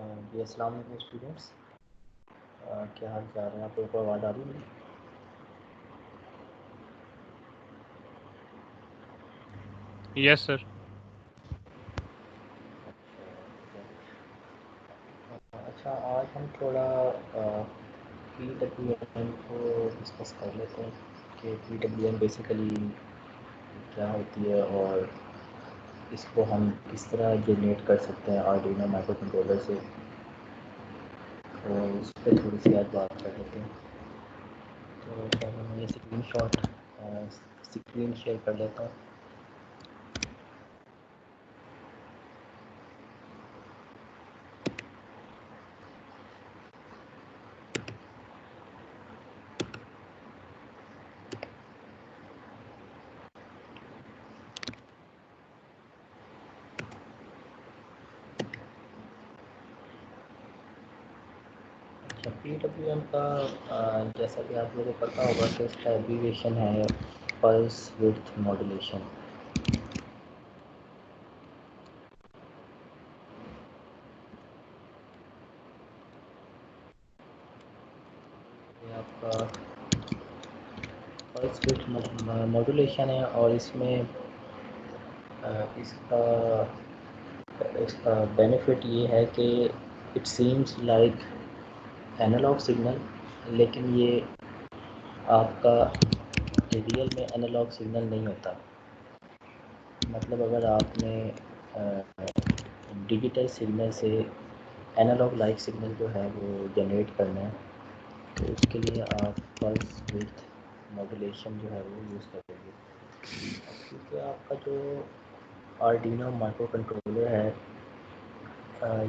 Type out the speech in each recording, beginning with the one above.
جی السلام علیکم اسٹوڈنٹس، کیا حال چال ہے؟ آپ لوگوں کو آواز آ رہی ہے؟ یس سر. اچھا، آج ہم تھوڑا پی ڈبلیو ایم کو ڈسکس کر لیتے ہیں کہ پی ڈبلیو ایم بیسیکلی کیا ہوتی ہے اور اس کو ہم کس طرح جنریٹ کر سکتے ہیں آرڈینو مائکرو کنٹرولر سے. تو اس پہ تھوڑی سی آج بات کر لیتے ہیں. تو پہلے میں یہ اسکرین شیئر کر لیتا ہوں. اچھا، پی ڈبلیو ایم کا جیسا کہ آپ لوگوں کو پتہ ہوگا کہ اس کا ایبریویشن ہے پلس وڈتھ ماڈولیشن. یہ آپ کا پلس وڈتھ ماڈولیشن ہے اور اس میں اس کا بینیفٹ یہ ہے کہ it seems like analog signal, لیکن یہ آپ کا ریئل میں انالاگ سگنل نہیں ہوتا. مطلب اگر آپ نے ڈیجیٹل سگنل سے انالاگ لائک سگنل جو ہے وہ جنریٹ کرنا ہے تو اس کے لیے آپ پلس وڈتھ ماڈولیشن جو ہے وہ یوز کریں گے. کیونکہ آپ کا جو آرڈینو مائکرو کنٹرولر ہے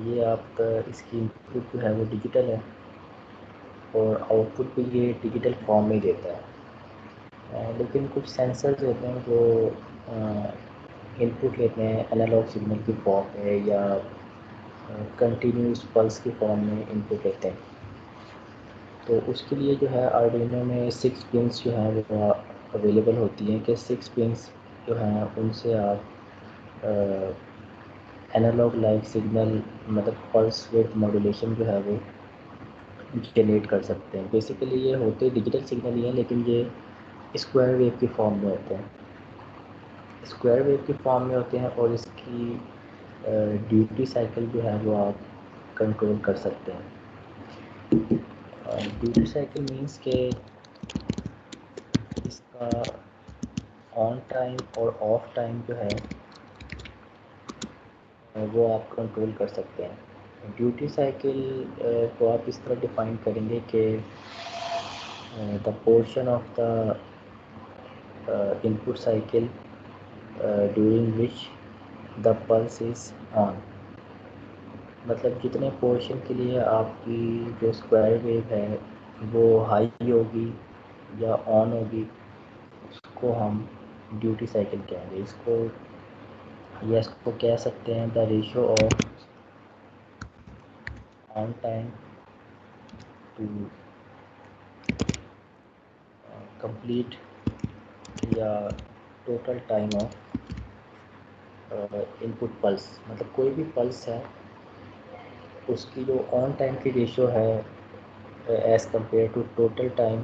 یہ آپ کا اس کی ان پٹ جو ہے وہ ڈیجیٹل ہے اور آؤٹ پٹ بھی یہ ڈیجیٹل فارم میں دیتا ہے. لیکن کچھ سینسرز ہوتے ہیں جو ان پٹ لیتے ہیں انالاگ سگنل کی فارم میں یا کنٹینیوس پلس کی فارم میں ان پٹ لیتے ہیں. تو اس کے لیے جو ہے آرڈینو میں 6 پنس جو ہیں وہ اویلیبل ہوتی ہیں کہ 6 پنس جو ہیں ان سے آپ انالاگ لائک سگنل مطلب پلس وڈتھ ماڈولیشن جو ہے وہ جنریٹ کر سکتے ہیں. بیسیکلی یہ ہوتے ڈیجیٹل سگنل ہی ہیں لیکن یہ اسکوائر ویو کی فارم میں ہوتے ہیں. اسکوائر ویو کی فارم میں ہوتے ہیں اور اس کی ڈیوٹی سائیکل جو ہے وہ آپ کنٹرول کر سکتے ہیں. ڈیوٹی سائیکل مینس کہ اس کا آن ٹائم اور آف ٹائم جو ہے وہ آپ کنٹرول کر سکتے ہیں. ڈیوٹی سائیکل کو آپ اس طرح ڈیفائن کریں گے کہ the portion of the input cycle during which the pulse is on. مطلب جتنے پورشن کے لیے آپ کی جو اسکوائر ویو ہے وہ ہائی ہوگی یا آن ہوگی اس کو ہم ڈیوٹی سائیکل کہیں گے. اس کو یا اس کو کہہ سکتے ہیں the ratio of on time to complete یا total time of input pulse. مطلب کوئی بھی پلس ہے اس کی جو آن ٹائم کی ریشو ہے as compared to total time,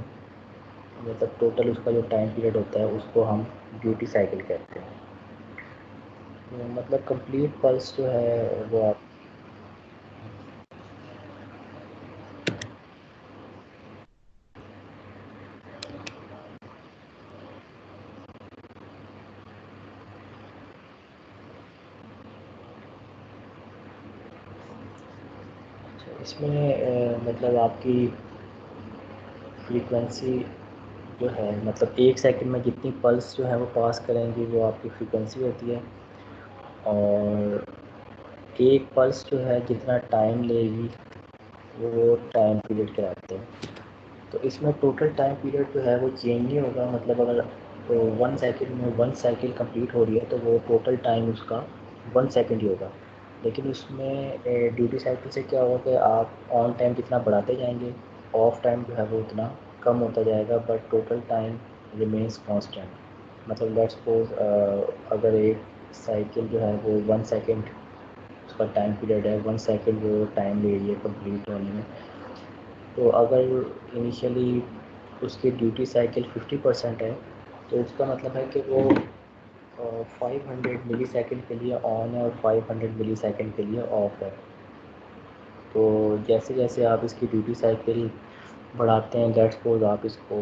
مطلب ٹوٹل اس کا جو ٹائم پیریڈ ہوتا ہے اس کو ہم ڈیوٹی سائیکل کہتے ہیں. مطلب کمپلیٹ پلس جو ہے وہ آپ اس میں مطلب آپ کی فریکوینسی جو ہے مطلب ایک سیکنڈ میں جتنی پلس جو ہے وہ پاس کریں گی وہ آپ کی فریکوینسی ہوتی ہے اور ایک پلس جو ہے جتنا ٹائم لے گی وہ ٹائم پیریڈ کہلاتے ہیں. تو اس میں ٹوٹل ٹائم پیریڈ جو ہے وہ چینج نہیں ہوگا. مطلب اگر 1 سیکنڈ میں 1 سائیکل کمپلیٹ ہو رہی ہے تو وہ ٹوٹل ٹائم اس کا 1 سیکنڈ ہی ہوگا. لیکن اس میں ڈیوٹی سائیکل سے کیا ہوگا کہ آپ آن ٹائم جتنا بڑھاتے جائیں گے آف ٹائم جو ہے وہ اتنا کم ہوتا جائے گا but total time remains constant. مطلب لیٹس سپوز اگر ایک سائیکل جو ہے وہ 1 سیکنڈ اس کا ٹائم پیریڈ ہے 1 سیکنڈ وہ ٹائم لے رہی ہے کمپلیٹ ہونے میں. تو اگر انیشیلی اس کی ڈیوٹی سائیکل 50% ہے تو اس کا مطلب ہے کہ وہ 500 ملی سیکنڈ کے لیے آن ہے اور 500 ملی سیکنڈ کے لیے آف ہے. تو جیسے جیسے آپ اس کی ڈیوٹی سائیکل بڑھاتے ہیں لیٹس سپوز آپ اس کو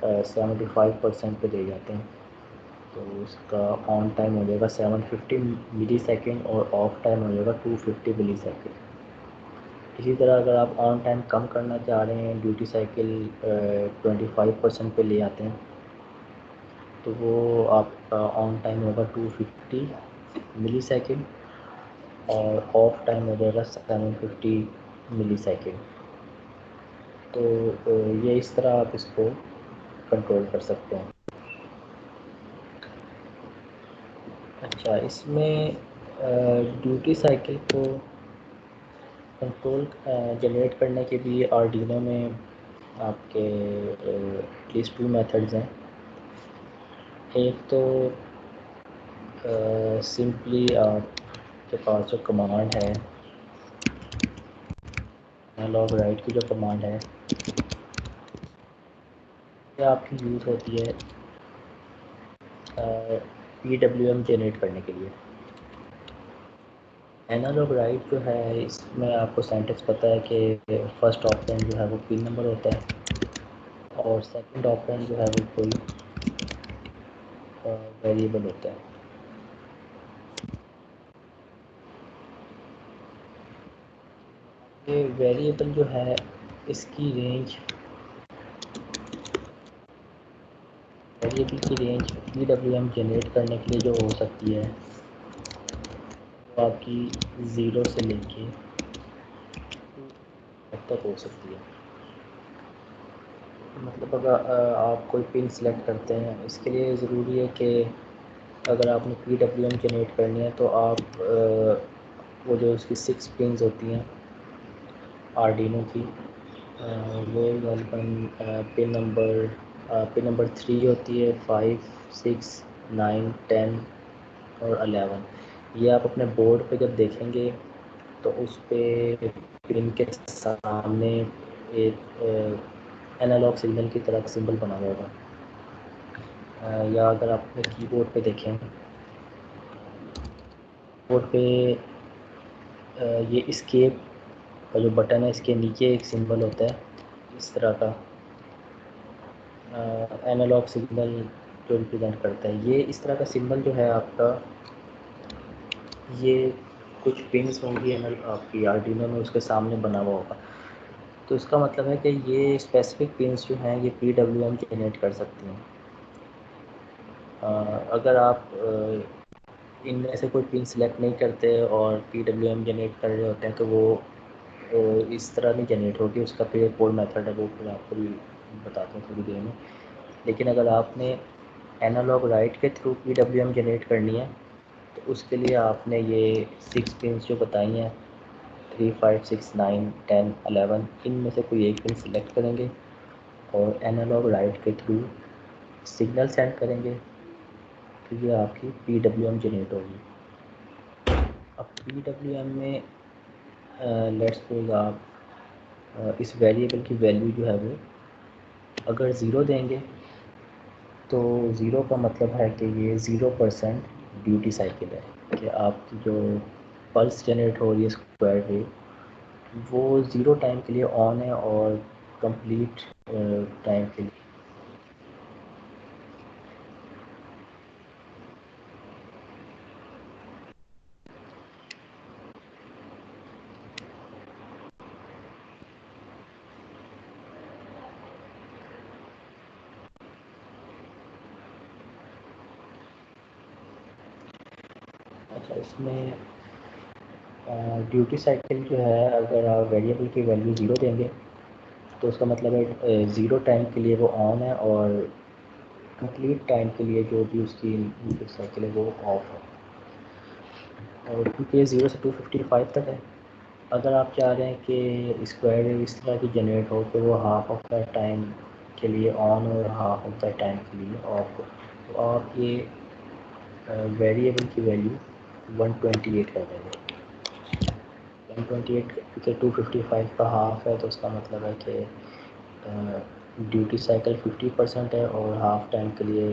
75% پہ لے جاتے ہیں تو اس کا آن ٹائم ہو جائے گا 750 ملی سیکنڈ اور آف ٹائم ہو جائے گا 250 ملی سیکنڈ. اسی طرح اگر آپ آن ٹائم کم کرنا چاہ رہے ہیں ڈیوٹی سائیکل 25% پہ لے آتے ہیں تو وہ آپ کا آن ٹائم ہوگا 250 ملی سیکنڈ اور آف ٹائم ہو جائے گا 750 ملی سیکنڈ. تو یہ اس طرح آپ اس کو کنٹرول کر سکتے ہیں. اچھا اس میں ڈیوٹی سائیکل کو کنٹرول جنریٹ کرنے کے لیے آرڈینو میں آپ کے ایٹ لیسٹ 2 میتھڈز ہیں. ایک تو سمپلی آپ کے پاس جو کمانڈ ہے اینالاگ رائٹ کی جو کمانڈ ہے یہ آپ کی یوز ہوتی ہے پی ڈبلیو ایم جنریٹ کرنے کے لیے. اینالاگ رائٹ جو ہے اس میں آپ کو سینٹیکس پتہ ہے کہ فرسٹ آپرینڈ جو ہے وہ پن نمبر ہوتا ہے اور سیکنڈ آپرینڈ جو ہے وہ کوئی ویریبل ہوتا ہے. یہ ویریبل جو ہے اس کی رینج ویریبل کی range P W M generate کرنے کے لیے جو ہو سکتی ہے وہ آپ کی 0 سے لے کے 2 تک ہو سکتی ہے. مطلب اگر آپ کوئی پن سلیکٹ کرتے ہیں اس کے لیے ضروری ہے کہ اگر آپ نے پی ڈبلیو ایم جنریٹ کرنی ہے تو آپ وہ جو اس کی 6 پنز ہوتی ہیں آرڈینو کی وہ غالباً پن نمبر 3 ہوتی ہے 5 6 9 10 اور 11. یہ آپ اپنے بورڈ پہ جب دیکھیں گے تو اس پہ پن کے سامنے ایک اینالاگ سگنل کی طرح سمبل بنا ہوا ہوگا. یا اگر آپ اپنے کی بورڈ پہ دیکھیں بورڈ پہ یہ اسکیپ کا جو بٹن ہے اس کے نیچے ایک سمبل ہوتا ہے اس طرح کا اینالاگ سگنل جو ریپرزینٹ کرتا ہے. یہ اس طرح کا سمبل جو ہے آپ کا یہ کچھ پنس ہوں گی آپ کی آرڈینو میں اس کے سامنے بنا ہوا ہوگا. تو اس کا مطلب ہے کہ یہ اسپیسیفک پنس جو ہیں یہ پی ڈبلیو ایم جنریٹ کر سکتی ہیں. اگر آپ ان میں سے کوئی پن سلیکٹ نہیں کرتے اور پی ڈبلیو ایم جنریٹ کر رہے ہوتے ہیں تو وہ اس طرح نہیں جنریٹ ہوگی. اس کا پھر ایک اور میتھڈ ہے وہ پھر آپ کو بھی بتاتا ہوں تھوڑی دیر میں. لیکن اگر آپ نے اینالاگ رائٹ کے through P W M generate کرنی ہے تو اس کے لیے آپ نے یہ 6 پنس جو بتائی ہیں 3 5 6 9 10 11 ان میں سے کوئی ایک پن سلیکٹ کریں گے اور اینالاگ رائٹ کے تھرو سگنل سینڈ کریں گے تو یہ آپ کی پی ڈبلیو ایم جنریٹ ہوگی. اب پی ڈبلیو ایم میں لیٹس سپوز آپ اس ویریبل کی ویلیو جو ہے وہ اگر 0 دیں گے تو 0 کا مطلب ہے کہ یہ 0% ڈیوٹی سائیکل ہے کہ آپ کی جو پلس جنریٹ ہو رہی ہے اسکوائر ویو وہ 0 ٹائم کے لیے آن ہے اور کمپلیٹ ٹائم کے لیے اچھا اس میں ڈیوٹی سائیکل جو ہے اگر آپ ویریبل کی ویلیو 0 دیں گے تو اس کا مطلب ہے 0 ٹائم کے لیے وہ آن ہے اور کمپلیٹ ٹائم کے لیے جو بھی اس کی ڈیوٹی سائیکل ہے وہ آف ہے. اور کیونکہ یہ 0 سے 255 تک ہے اگر آپ چاہ رہے ہیں کہ اسکوائر ویو اس طرح کی جنریٹ ہو کہ وہ ہاف آف دا ٹائم کے لیے آن اور ہاف آف دا ٹائم کے لیے آف ہو تو آپ یہ ویریبل کی ویلیو 128 کر دیں گے. 128 کیونکہ 255 کا ہاف ہے تو اس کا مطلب ہے کہ ڈیوٹی سائیکل 50% ہے اور ہاف ٹائم کے لیے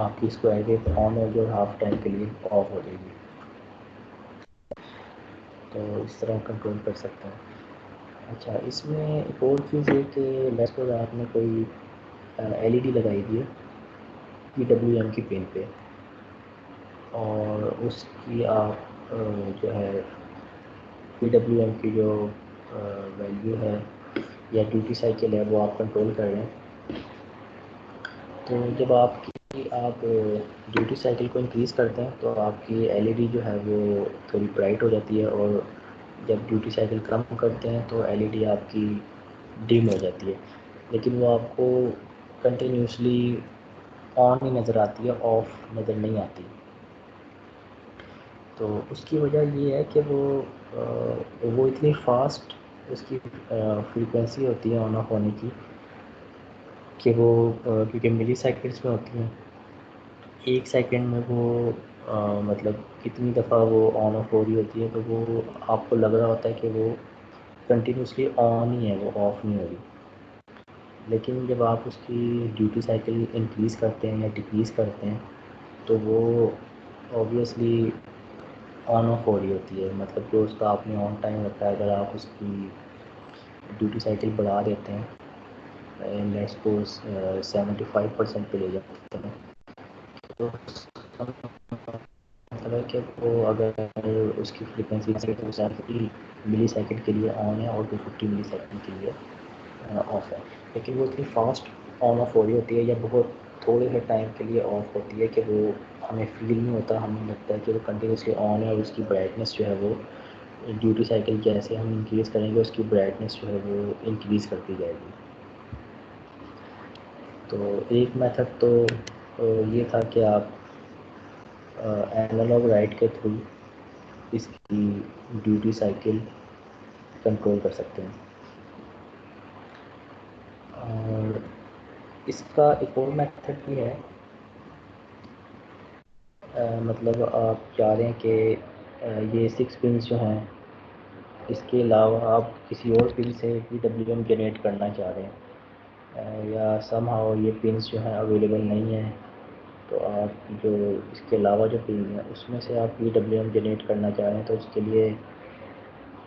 آپ کی اسکوائر ویو آن ہوگی اور ہاف ٹائم کے لیے آف ہو جائے گی. تو اس طرح کنٹرول کر سکتے ہیں. اچھا اس میں ایک اور چیز ہے کہ لیٹس سپوز آپ نے کوئی ایل ای ڈی لگائی دی ہے پی ڈبلیو ایم کی پن پہ اور اس کی آپ جو ہے پی ڈبلیو ایم کی جو ویلیو ہے یا ڈیوٹی سائیکل ہے وہ آپ کنٹرول کر رہے ہیں. تو جب آپ ڈیوٹی سائیکل کو انکریز کرتے ہیں تو آپ کی ایل ای ڈی جو ہے وہ تھوڑی برائٹ ہو جاتی ہے اور جب ڈیوٹی سائیکل کم کرتے ہیں تو ایل ای ڈی آپ کی ڈم ہو جاتی ہے لیکن وہ آپ کو کنٹینیوسلی آن ہی نظر آتی ہے آف نظر نہیں آتی. تو اس کی وجہ یہ ہے کہ وہ اتنی فاسٹ اس کی فریکوینسی ہوتی ہے آن آف ہونے کی کہ وہ کیونکہ ملی سیکنڈس میں ہوتی ہیں ایک سیکنڈ میں وہ مطلب کتنی دفعہ وہ آن آف ہو رہی ہوتی ہے تو وہ آپ کو لگ رہا ہوتا ہے کہ وہ کنٹینیوسلی آن ہی ہے وہ آف نہیں ہو رہی. لیکن جب آپ اس کی ڈیوٹی سائیکل انکریز کرتے ہیں یا ڈکریز کرتے ہیں تو وہ اوبویسلی آن آف ہو رہی ہوتی ہے. مطلب کہ اس کا آپ نے آن ٹائم رکھا ہے اگر آپ اس کی ڈیوٹی سائیکل بڑھا دیتے ہیں لیٹس سپوز 75% پہ لے جاتے ہیں تو مطلب ہے کہ وہ اگر اس کی فریکوینسی 50 ملی سیکنڈ کے لیے آن ہے اور 250 ملی سیکنڈ کے لیے آف ہے لیکن وہ اتنی فاسٹ آن آف ہو رہی ہوتی ہے یا بہت تھوڑے سے ٹائم کے لیے آف ہوتی ہے کہ وہ ہمیں فیل نہیں ہوتا. ہمیں لگتا ہے کہ وہ کنٹینیوسلی آن ہے اور اس کی برائٹنیس جو ہے وہ ڈیوٹی سائیکل جیسے ہم انکریز کریں گے اس کی برائٹنیس جو ہے وہ انکریز کرتی جائے گی. تو ایک میتھڈ تو یہ تھا کہ آپ اینالوگ رائٹ کے تھرو اس کی ڈیوٹی سائیکل کنٹرول کر سکتے ہیں. اور اس کا ایک اور میتھڈ بھی ہے مطلب آپ چاہ رہے ہیں کہ یہ 6 پنس جو ہیں اس کے علاوہ آپ کسی اور پن سے بھی ڈبلیو ایم جنریٹ کرنا چاہ رہے ہیں یا سم ہاؤ یہ پنس جو ہیں اویلیبل نہیں ہیں تو آپ جو اس کے علاوہ جو پن ہیں اس میں سے آپ پی ڈبلیو ایم جنریٹ کرنا چاہ رہے ہیں تو اس کے لیے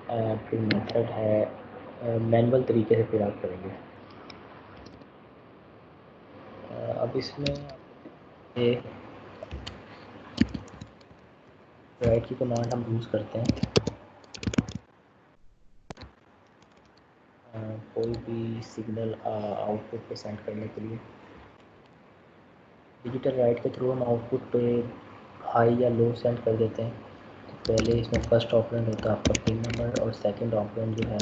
پھر میتھڈ ہے مینول طریقے سے پھر آپ کریں گے. اب اس میں یہ رائٹ کی کمانڈ ہم یوز کرتے ہیں کوئی بھی سگنل آؤٹ پٹ پہ سینڈ کرنے کے لیے. ڈیجیٹل رائٹ کے تھرو ہم آؤٹ پٹ پہ ہائی یا لو سینڈ کر دیتے ہیں. تو پہلے اس میں فرسٹ آپرینڈ ہوتا ہے آپ کا پن نمبر اور سیکنڈ آپرینڈ جو ہے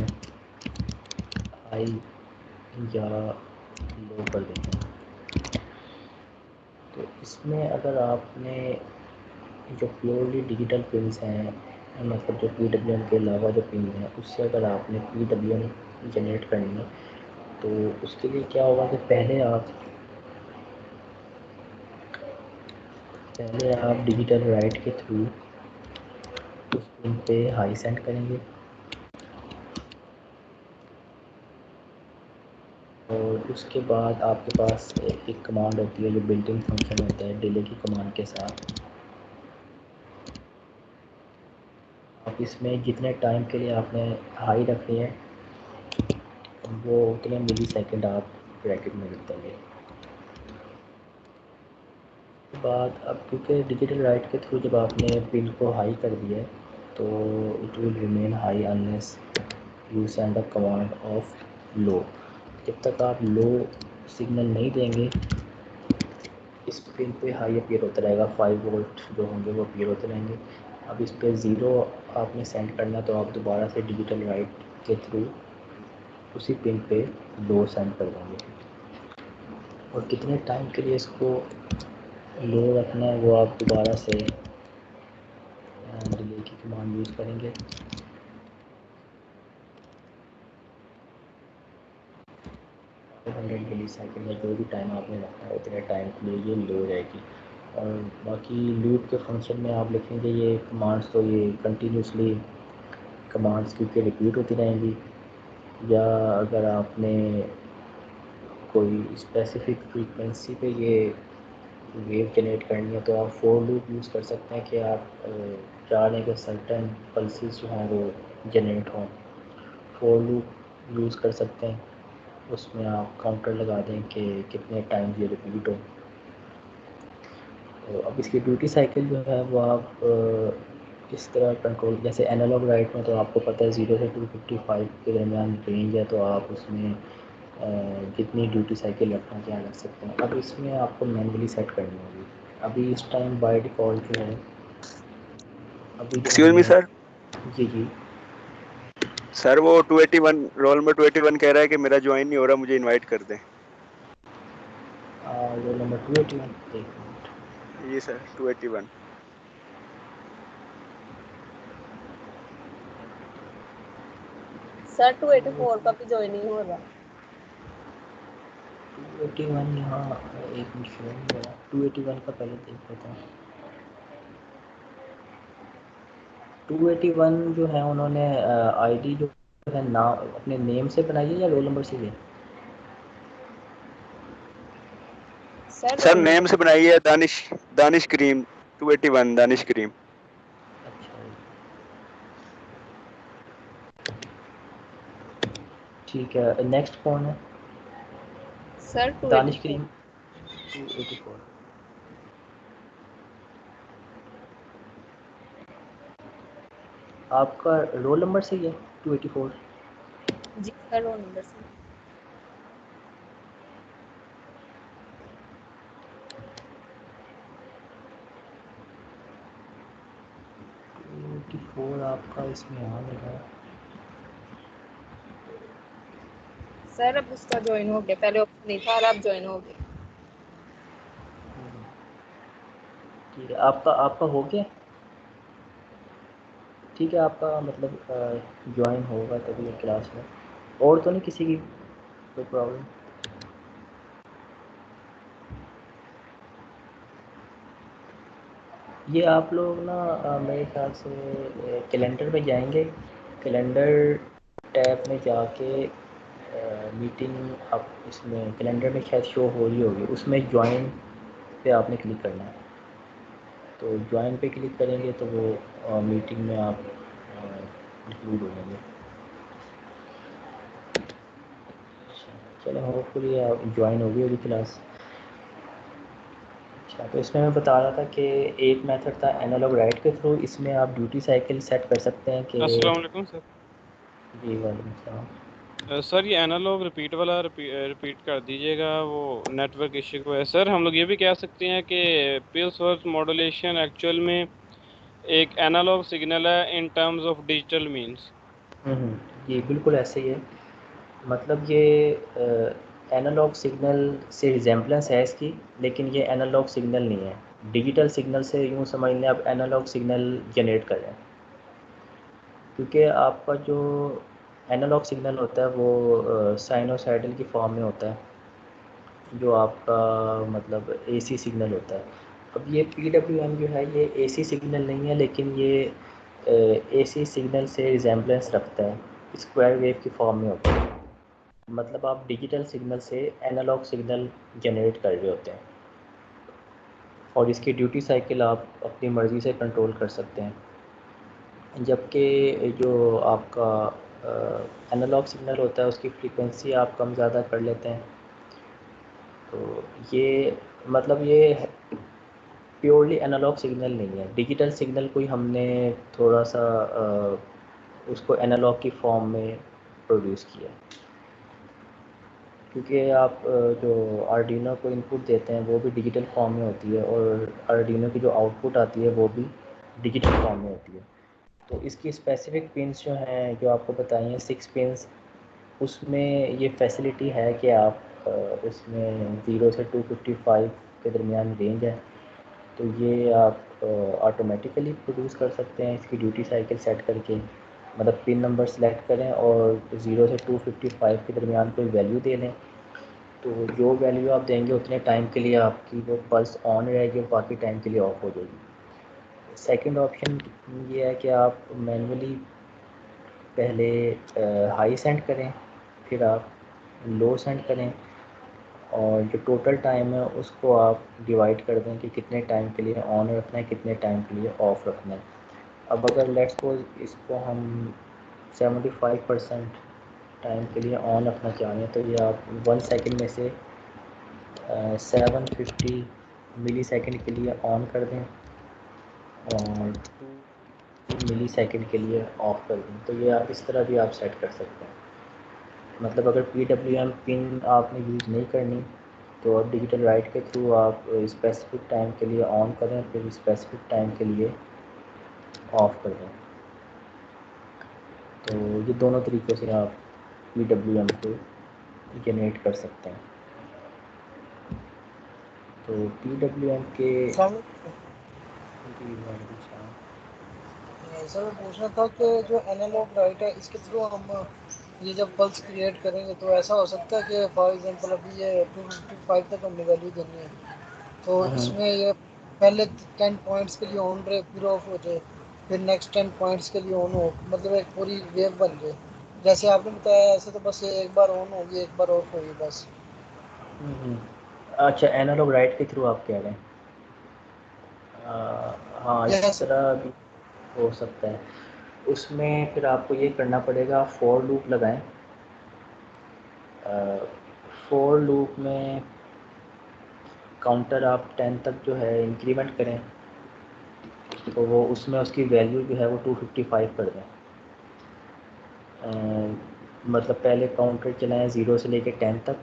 ہائی یا لو کر دیتے ہیں. تو اس میں اگر آپ نے جو پیورلی ڈیجیٹل پنس ہیں مطلب جو پی ڈبلیو ایم کے علاوہ جو پن ہیں اس سے اگر آپ نے پی ڈبلیو ایم جنریٹ کرنی ہے تو اس کے لیے کیا ہوگا کہ پہلے آپ ڈیجیٹل رائٹ کے تھرو اس پن پہ ہائی سینڈ کریں گے اور اس کے بعد آپ کے پاس ایک کمانڈ ہوتی ہے جو بلٹ ان فنکشن ہوتا ہے ڈیلے کی کمانڈ کے ساتھ. آپ اس میں جتنے ٹائم کے لیے آپ نے ہائی رکھنی ہے وہ اتنے ملی سیکنڈ آپ بریکٹ میں لگتیں گے. اس کے بعد اب کیونکہ ڈیجیٹل رائٹ کے تھرو جب آپ نے پن کو ہائی کر دیا ہے تو it will remain high unless you send a command of low. جب تک آپ لو سگنل نہیں دیں گے اس پن پہ ہائی اپیئر ہوتا رہے گا 5 وولٹ جو ہوں گے وہ اپیئر ہوتے رہیں گے. اب اس پہ 0 آپ نے سینڈ کرنا تو آپ دوبارہ سے ڈیجیٹل رائٹ کے تھرو اسی پن پہ لو سینڈ کر دیں گے. اور کتنے ٹائم کے لیے اس کو لو رکھنا ہے وہ آپ دوبارہ سے ڈیلے کی کمانڈ یوز کریں گے. 500 ملی سیکنڈ یا جو بھی ٹائم آپ نے رکھا ہے اتنے ٹائم کے لیے یہ لو رہے گی. اور باقی لوپ کے فنکشن میں آپ لکھیں گے یہ کمانڈس تو یہ کنٹینیوسلی کمانڈس کیونکہ ریپیٹ ہوتی رہیں گی، یا اگر آپ نے کوئی اسپیسیفک فریکوینسی پہ یہ ویو جنریٹ کرنی ہے تو آپ فور لوپ یوز کر سکتے ہیں کہ آپ چاہ لیں کہ سرٹن پلسز جو ہیں وہ جنریٹ ہوں، فور لوپ یوز کر سکتے ہیں، اس میں آپ کاؤنٹر لگا دیں کہ کتنے ٹائم یہ ریپیٹ ہو۔ تو اب اس کی ڈیوٹی سائیکل جو ہے وہ آپ اس طرح کنٹرول، جیسے اینالوگ رائٹ میں تو آپ کو پتہ ہے 0 سے 255 کے درمیان رینج ہے، تو آپ اس میں جتنی ڈیوٹی سائیکل رکھنا چاہیں رکھ سکتے ہیں۔ اب اس میں آپ کو مینولی سیٹ کرنی ہوگی۔ ابھی اس ٹائم بائی ڈیفالٹ جو ہے ابھی جو ایکسکیوز ہم می نے سر، جی سر وہ 281 رول نمبر 281 کہہ رہا ہے کہ میرا جوائن نہیں ہو رہا، مجھے انوائٹ کر دیں۔ رول نمبر 281 ایک منٹ۔ جی سر 281۔ سر 284 کا بھی جوائن نہیں ہو رہا۔ 281 یہاں ایک منٹ شو نہیں ہو رہا، 281 کا پہلے دیکھ لیتا ہوں۔ 281 جو ہے انہوں نے آئی ڈی جو ہے نام اپنے نیم سے بنائی ہے یا رول نمبر سے؟ سر سر رول نمبر نیم سے بنائی ہے، دانش کریم 281 دانش کریم۔ اچھا ٹھیک ہے، نیکسٹ کون ہے؟ سر دانش 284۔ کریم 284۔ آپ کا رول نمبر صحیح ہے 284؟ جی سر رول نمبر سے۔ فور آپ کا اس میں آ لگا۔ سر اب اس کا جوائن ہو گیا، پہلے آپشن نہیں تھا اور اب جوائن ہو گیا۔ ٹھیک ہے، آپ کا ہو گیا؟ ٹھیک ہے، آپ کا مطلب جوائن ہوگا تبھی کلاس میں، اور تو نہیں کسی کی کوئی پرابلم؟ یہ آپ لوگ نا میرے خیال سے کیلنڈر میں جائیں گے، کیلنڈر ٹیب میں جا کے میٹنگ آپ اس میں کیلنڈر میں شاید شو ہو رہی ہوگی، اس میں جوائن پہ آپ نے کلک کرنا ہے، تو جوائن پہ کلک کریں گے تو وہ میٹنگ میں آپ انکلوڈ ہو جائیں گے۔ چلو ہوپ فلی آپ جوائن ہوگی ہوگی کلاس۔ اچھا، تو اس میں بتا رہا تھا کہ ایک میتھڈ تھا اینالوگ رائٹ کے تھرو، اس میں آپ ڈیوٹی سائیکل سیٹ کر سکتے ہیں کہ السلام علیکم سر۔ جی وعلیکم السلام۔ سر یہ اینالوگ ریپیٹ والا ریپیٹ کر دیجیے گا، وہ نیٹ ورک ایشو کو ہے سر۔ ہم لوگ یہ بھی کہہ سکتے ہیں کہ پلس ورڈ ماڈولیشن ایکچوئل میں ایک اینالوگ سگنل ہے in terms of digital means. جی بالکل ایسے ہی ہے، مطلب یہ اینالوگ سگنل سے ریزیمبلنس ہے اس کی، لیکن یہ اینالوگ سگنل نہیں ہے، ڈیجیٹل سگنل سے یوں سمجھ لیں آپ اینالوگ سگنل جنریٹ کر رہے ہیں، کیونکہ آپ کا جو اینالوگ سگنل ہوتا ہے وہ سائنوسائڈل کی فارم میں ہوتا ہے، جو آپ کا مطلب اے سی سگنل ہوتا ہے۔ اب یہ پی ڈبلیو ایم جو ہے یہ اے سی سگنل نہیں ہے، لیکن یہ اے سی سگنل سے ریزیمبلنس رکھتا ہے، اسکوائر ویو کی فارم میں ہوتا ہے، مطلب آپ ڈیجیٹل سگنل سے اینالوگ سگنل جنریٹ کر رہے ہوتے ہیں، اور اس کی ڈیوٹی سائیکل آپ اپنی مرضی سے کنٹرول کر سکتے ہیں، جبکہ جو آپ کا اینالوگ سگنل ہوتا ہے اس کی فریکوینسی آپ کم زیادہ کر لیتے ہیں، تو یہ مطلب یہ پیورلی اینالوگ سگنل نہیں ہے، ڈیجیٹل سگنل کو ہی ہم نے تھوڑا سا اس کو اینالوگ کی فارم میں پروڈیوس کیا، کیونکہ آپ جو آرڈینو کو انپٹ دیتے ہیں وہ بھی ڈیجیٹل فارم میں ہوتی ہے، اور آرڈینو کی جو آؤٹ پٹ آتی ہے وہ بھی ڈیجیٹل فارم میں ہوتی ہے، تو اس کی اسپیسیفک پنس جو ہیں جو آپ کو بتائی ہیں 6 پنس، اس میں یہ فیسلٹی ہے کہ آپ اس میں 0 سے 255 کے درمیان رینج ہے، تو یہ آپ آٹومیٹیکلی پروڈیوس کر سکتے ہیں اس کی ڈیوٹی سائیکل سیٹ کر کے، مطلب پن نمبر سلیکٹ کریں اور 0 سے 255 کے درمیان کوئی ویلیو دے لیں، تو جو ویلیو آپ دیں گے اتنے ٹائم کے لیے آپ کی وہ پلس آن رہے گی اور باقی ٹائم کے لیے آف ہو جائے گی۔ سیکنڈ آپشن یہ ہے کہ آپ مینولی پہلے ہائی سینڈ کریں، پھر آپ لو سینڈ کریں، اور جو ٹوٹل ٹائم ہے اس کو آپ ڈیوائڈ کر دیں کہ کتنے ٹائم کے لیے آن رکھنا ہے، کتنے ٹائم کے لیے آف رکھنا ہے۔ اب اگر لیٹس سپوز اس کو ہم 75% ٹائم کے لیے آن رکھنا چاہ رہے ہیں تو یہ آپ 1 سیکنڈ میں سے 750 ملی سیکنڈ کے لیے آن کر دیں اور 2 ملی سیکنڈ کے لیے آف کر دیں۔ تو یہ آپ اس طرح بھی آپ سیٹ کر سکتے ہیں۔ مطلب اگر پی ڈبلیو ایم پن آپ نے یوز نہیں کرنی تو آپ ڈیجیٹل رائٹ کے تھرو آپ اسپیسیفک ٹائم کے لیے آن کریں، پھر اسپیسیفک ٹائم کے لیے آف کر دیں۔ تو یہ دونوں طریقوں سے آپ پی ڈبلیو ایم کو جنریٹ کر سکتے ہیں۔ تو پی ڈبلیو ایم کے السلام علیکم جی وعلیکم السلام۔ سر میں پوچھنا تھا کہ جو اینالوگ رائٹ ہے اس کے تھرو ہم یہ جب پلس کریٹ کریں گے تو ایسا ہو سکتا ہے کہ فار ایگزامپل ابھی یہ 255 تک ہم نے ویلیو دینی ہے تو اس میں یہ پہلے 10 پوائنٹس کے لیے آن رہے پھر آف ہو جائے، پھر نیکسٹ 10 پوائنٹس کے لیے آن ہو، مطلب ایک پوری ویو بن جائے جیسے آپ نے بتایا ایسے، تو بس یہ ایک بار آن ہوگی ایک بار آف ہوگی بس۔ اچھا اینالوگ رائٹ کے تھرو آپ کہہ رہے ہیں؟ ہاں اس یس طرح بھی ہو سکتا ہے۔ اس میں پھر آپ کو یہ کرنا پڑے گا فور لوپ لگائیں۔ فور لوپ میں کاؤنٹر آپ 10 تک جو ہے انکریمنٹ کریں تو وہ اس میں اس کی ویلیو جو ہے وہ 255 کر دیں۔ مطلب پہلے کاؤنٹر چلائیں 0 سے لے کے 10 تک،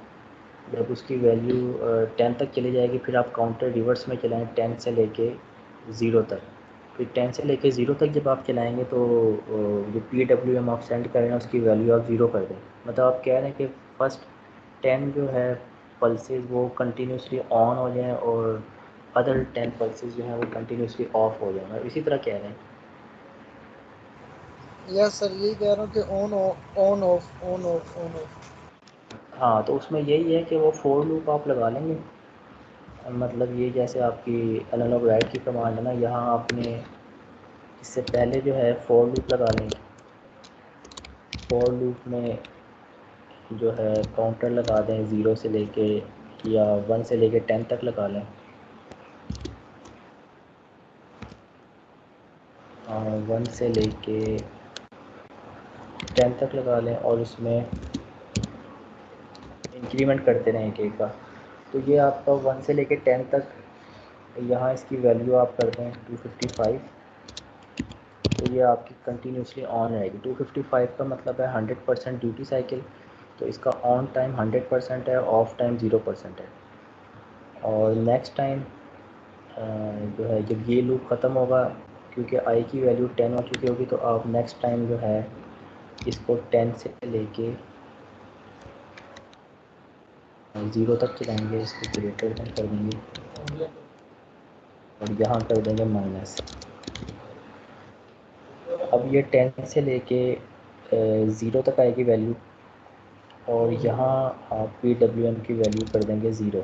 جب اس کی ویلیو 10 تک چلی جائے گی پھر آپ کاؤنٹر ریورس میں چلائیں 10 سے لے کے 0 تک، پھر 10 سے لے کے 0 تک جب آپ چلائیں گے تو جو پی ڈبلیو ایم آپ سینڈ کریں اس کی ویلیو آپ 0 کر دیں۔ مطلب آپ کہہ رہے ہیں کہ فرسٹ 10 جو ہے پلسز وہ کنٹینیوسلی آن ہو جائیں اور ادر 10 پلسز جو ہیں وہ کنٹینیوسلی آف ہو جائیں، اسی طرح کہہ رہے ہیں؟ یس سر یہی کہہ رہا ہوں کہ on on off on off on off. ہاں تو اس میں یہی ہے کہ وہ فور لوپ آپ لگا لیں گے۔ مطلب یہ جیسے آپ کی اینالوگ رائٹ کی کمانڈ ہے نا، یہاں آپ نے اس سے پہلے جو ہے فور لوپ لگا لیں گے۔ فور لوپ میں جو ہے کاؤنٹر لگا دیں 0 سے لے کے یا 1 سے لے کے 10 تک لگا لیں، 1 سے لے کے 10 تک لگا لیں اور اس میں انکریمنٹ کرتے رہیں ایک ایک کا۔ تو یہ آپ کا 1 سے لے کے 10 تک یہاں اس کی ویلیو آپ کر دیں 255، تو یہ آپ کی کنٹینیوسلی آن رہے گی۔ 255 کا مطلب ہے 100% ڈیوٹی سائیکل، تو اس کا آن ٹائم 100% ہے، آف ٹائم 0% ہے۔ اور نیکسٹ ٹائم جو ہے جب یہ لوپ ختم ہوگا، کیونکہ آئی کی ویلیو 10 ہو چکی ہوگی، تو آپ نیکسٹ ٹائم جو ہے اس کو 10 سے لے کے 0 تک چلائیں گے، اس کو گریٹر دین کر دیں گے اور یہاں کر دیں گے مائنس۔ اب یہ 10 سے لے کے 0 تک آئے گی ویلیو، اور یہاں آپ پی ڈبلیو ایم کی ویلیو کر دیں گے 0۔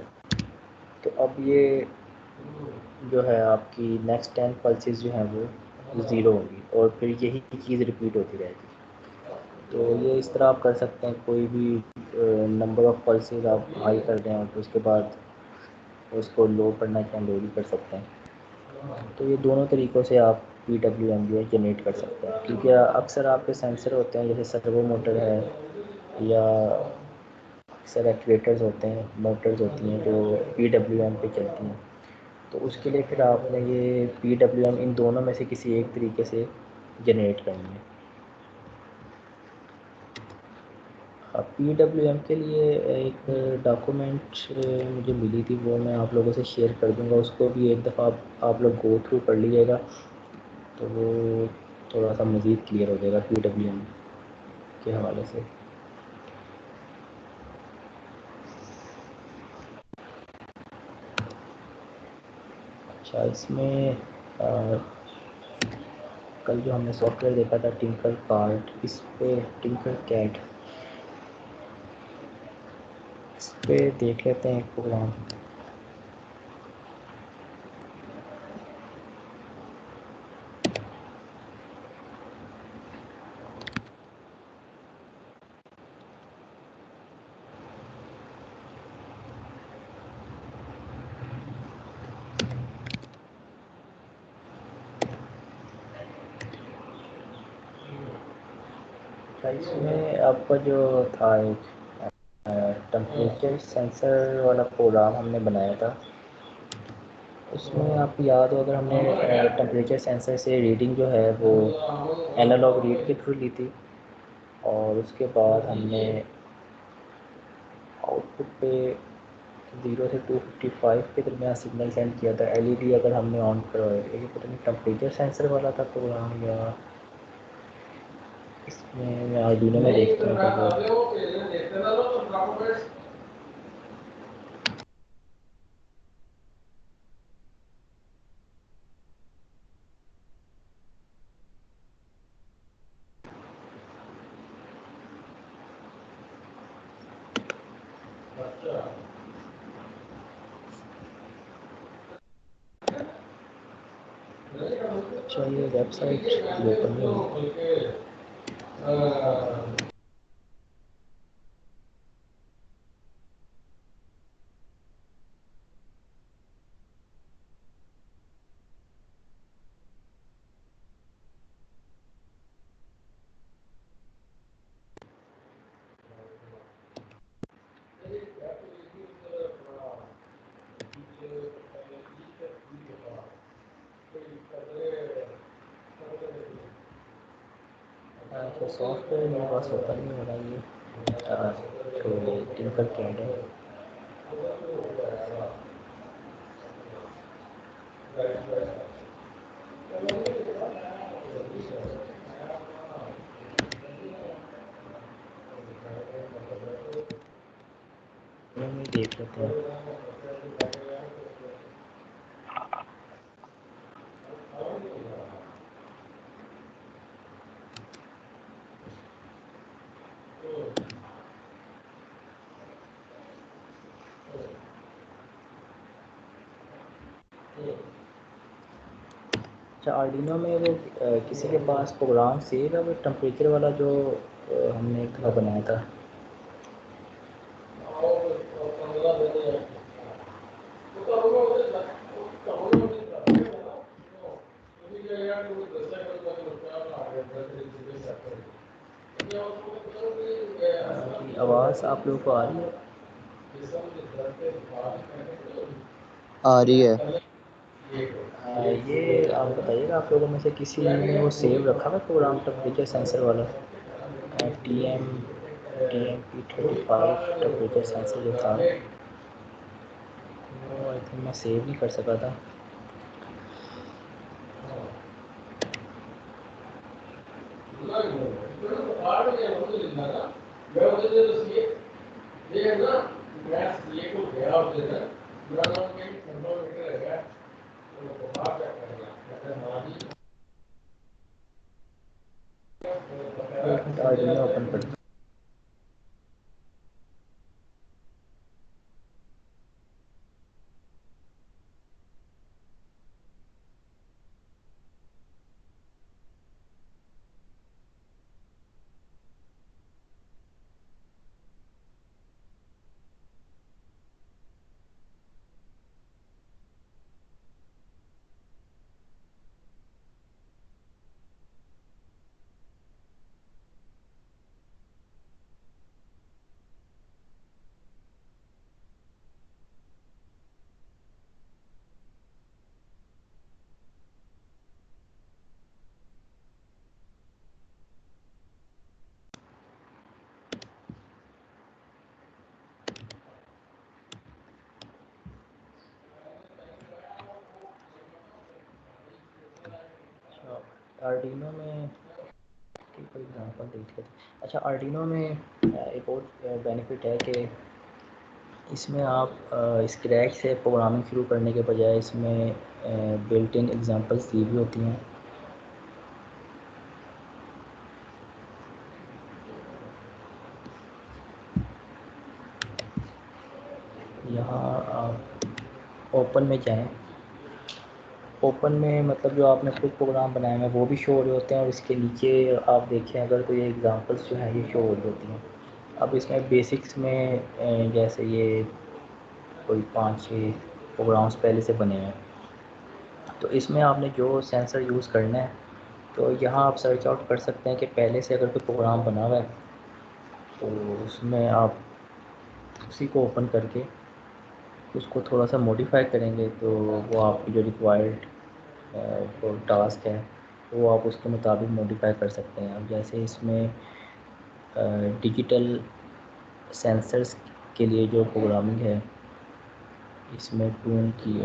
تو اب یہ جو ہے آپ کی نیکسٹ 10 پلسز جو ہیں وہ 0 ہوگی اور پھر یہی چیز ریپیٹ ہوتی رہے گی۔ تو یہ اس طرح آپ کر سکتے ہیں، کوئی بھی نمبر آف پلسز آپ ہائی کر دیں اور پھر اس کے بعد اس کو لو کرنا چاہیں لو بھی کر سکتے ہیں۔ تو یہ دونوں طریقوں سے آپ پی ڈبلیو ایم جو ہے جنریٹ کر سکتے ہیں، کیونکہ اکثر آپ کے سینسر ہوتے ہیں جیسے سرو موٹر ہے یا اکثر ایکٹویٹرز ہوتے ہیں، موٹرز ہوتی ہیں جو پی ڈبلیو ایم پہ چلتی ہیں، تو اس کے لیے پھر آپ نے یہ پی ڈبلیو ایم ان دونوں میں سے کسی ایک طریقے سے جنریٹ کرنی ہے۔ پی ڈبلیو ایم کے لیے ایک ڈاکومنٹ مجھے ملی تھی، وہ میں آپ لوگوں سے شیئر کر دوں گا، اس کو بھی ایک دفعہ آپ لوگ گو تھرو کر لیجیے گا تو وہ تھوڑا سا مزید کلیئر ہو جائے گا پی ڈبلیو ایم کے حوالے سے۔ اچھا اس میں کل جو ہم نے سافٹ ویئر دیکھا تھا ٹنکر کارٹ، اس پہ ٹنکر کیٹ، اس پہ دیکھ لیتے ہیں ایک پروگرام۔ اچھا اس میں آپ کا جو تھا ایک ٹمپریچر سینسر والا پروگرام ہم نے بنایا تھا، اس میں آپ کو یاد ہو اگر ہم نے ٹمپریچر سینسر سے ریڈنگ جو ہے وہ اینالاگ ریڈ کے تھرو لی تھی، اور اس کے بعد ہم نے آؤٹ پٹ پہ 0 سے 255 کے درمیان سگنل سینڈ کیا تھا ایل ای ڈی اگر ہم نے آن کروائی تھی۔ یہ پتہ نہیں ٹمپریچر سینسر والا تھا پروگرام یا اس میں آرڈینو میں دیکھتا ہوں کہ وہ اچھا یہ ویب سائٹ اوپن نہیں ہوئی۔ اچھا سافٹ ویئر میرے پاس اوپن نہیں ہو رہا یہ تو ٹنکر کیڈ ہے۔ دیکھ لیتے ہیں۔ اچھا آرڈینو میں وہ کسی کے پاس پروگرام سیو ہے وہ ٹمپریچر والا جو ہم نے ایک دفعہ بنایا تھا؟ جی آواز آپ لوگوں کو آ رہی ہے؟ آ رہی ہے۔ یہ آپ بتائیے گا آپ لوگوں میں سے کسی نے وہ سیو رکھا ہوا پروگرام ٹمپریچر سینسر والا TMP35 ٹمپریچر سینسر جو تھا وہ آئی تھنک میں سیو نہیں کر سکا تھا۔ ایک منٹ آرڈینو اوپن کرتا ہوں۔ آرڈینو میں کوئی ایگزامپل دیکھ لیتے ہیں۔ اچھا آرڈینو میں ایک اور بینیفٹ ہے کہ اس میں آپ اسکریچ سے پروگرامنگ شروع کرنے کے بجائے اس میں بلٹ ان ایگزامپلس دی بھی ہوتی ہیں۔ یہاں آپ اوپن میں جائیں، اوپن میں مطلب جو آپ نے خود پروگرام بنائے ہیں وہ بھی شو ہو رہے ہوتے ہیں، اور اس کے نیچے آپ دیکھیں اگر کوئی ایگزامپلس جو ہیں یہ شو ہو رہی ہوتی ہیں۔ اب اس میں بیسکس میں جیسے یہ کوئی 5-6 پروگرامس پہلے سے بنے ہیں، تو اس میں آپ نے جو سینسر یوز کرنا ہے تو تو یہاں آپ سرچ آؤٹ کر سکتے ہیں کہ پہلے سے اگر کوئی پروگرام بنا ہوا ہے تو اس میں آپ اسی کو اوپن کر کے اس کو تھوڑا سا موڈیفائی کریں گے تو وہ آپ کی جو ریکوائرڈ جو ٹاسک ہے وہ آپ اس کے مطابق موڈیفائی کر سکتے ہیں. اب جیسے اس میں ڈیجیٹل سینسرز کے لیے جو پروگرامنگ ہے اس میں ٹون کی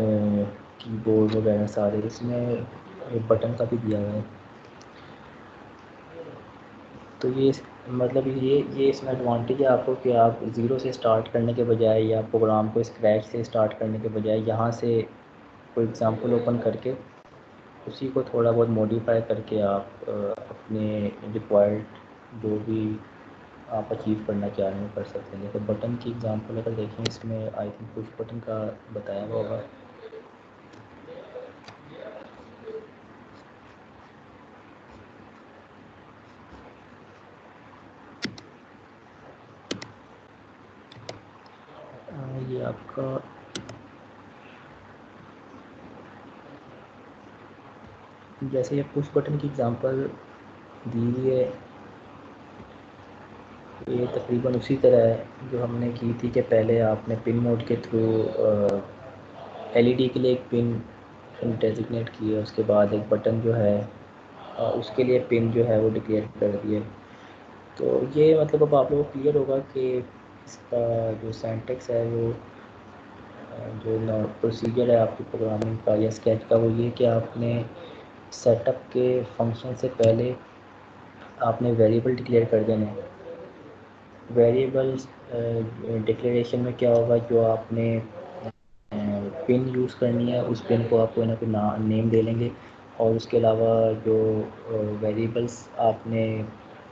بورڈ وغیرہ سارے اس میں بٹن کا بھی دیا ہوا ہے. تو یہ مطلب یہ اس میں ایڈوانٹیج ہے آپ کو کہ آپ زیرو سے اسٹارٹ کرنے کے بجائے یا پروگرام کو اسکریچ سے اسٹارٹ کرنے کے بجائے یہاں سے کوئی ایگزامپل اوپن کر کے اسی کو تھوڑا بہت موڈیفائی کر کے آپ اپنے ریکوائرڈ جو بھی آپ اچیو کرنا چاہ رہے ہیں کر سکتے ہیں. جیسے بٹن کی ایگزامپل اگر دیکھیں اس میں آئی تھنک پش بٹن کا بتایا ہوا ہوگا. یہ آپ کا جیسے یہ پش بٹن کی ایگزامپل دی ہوئی ہے یہ تقریباً اسی طرح ہے جو ہم نے کی تھی کہ پہلے آپ نے پن موڈ کے تھرو ایل ای ڈی کے لیے ایک پن ڈیزگنیٹ کی ہے, اس کے بعد ایک بٹن جو ہے اس کے لیے پن جو ہے وہ ڈکلیئر کر دیے. تو یہ مطلب اب آپ لوگوں کو کلیئر ہوگا کہ اس کا جو سینٹیکس ہے وہ جو پروسیجر ہے آپ کی پروگرامنگ کا یا اسکیچ کا وہ یہ کہ آپ نے سیٹ اپ کے فنکشن سے پہلے آپ نے ویریبل ڈکلیئر کر دینے. ویریبلس ڈکلیریشن میں کیا ہوگا جو آپ نے پن یوز کرنی ہے اس پن کو آپ کوئی نہ کوئی نیم دے لیں گے اور اس کے علاوہ جو ویریبلس آپ نے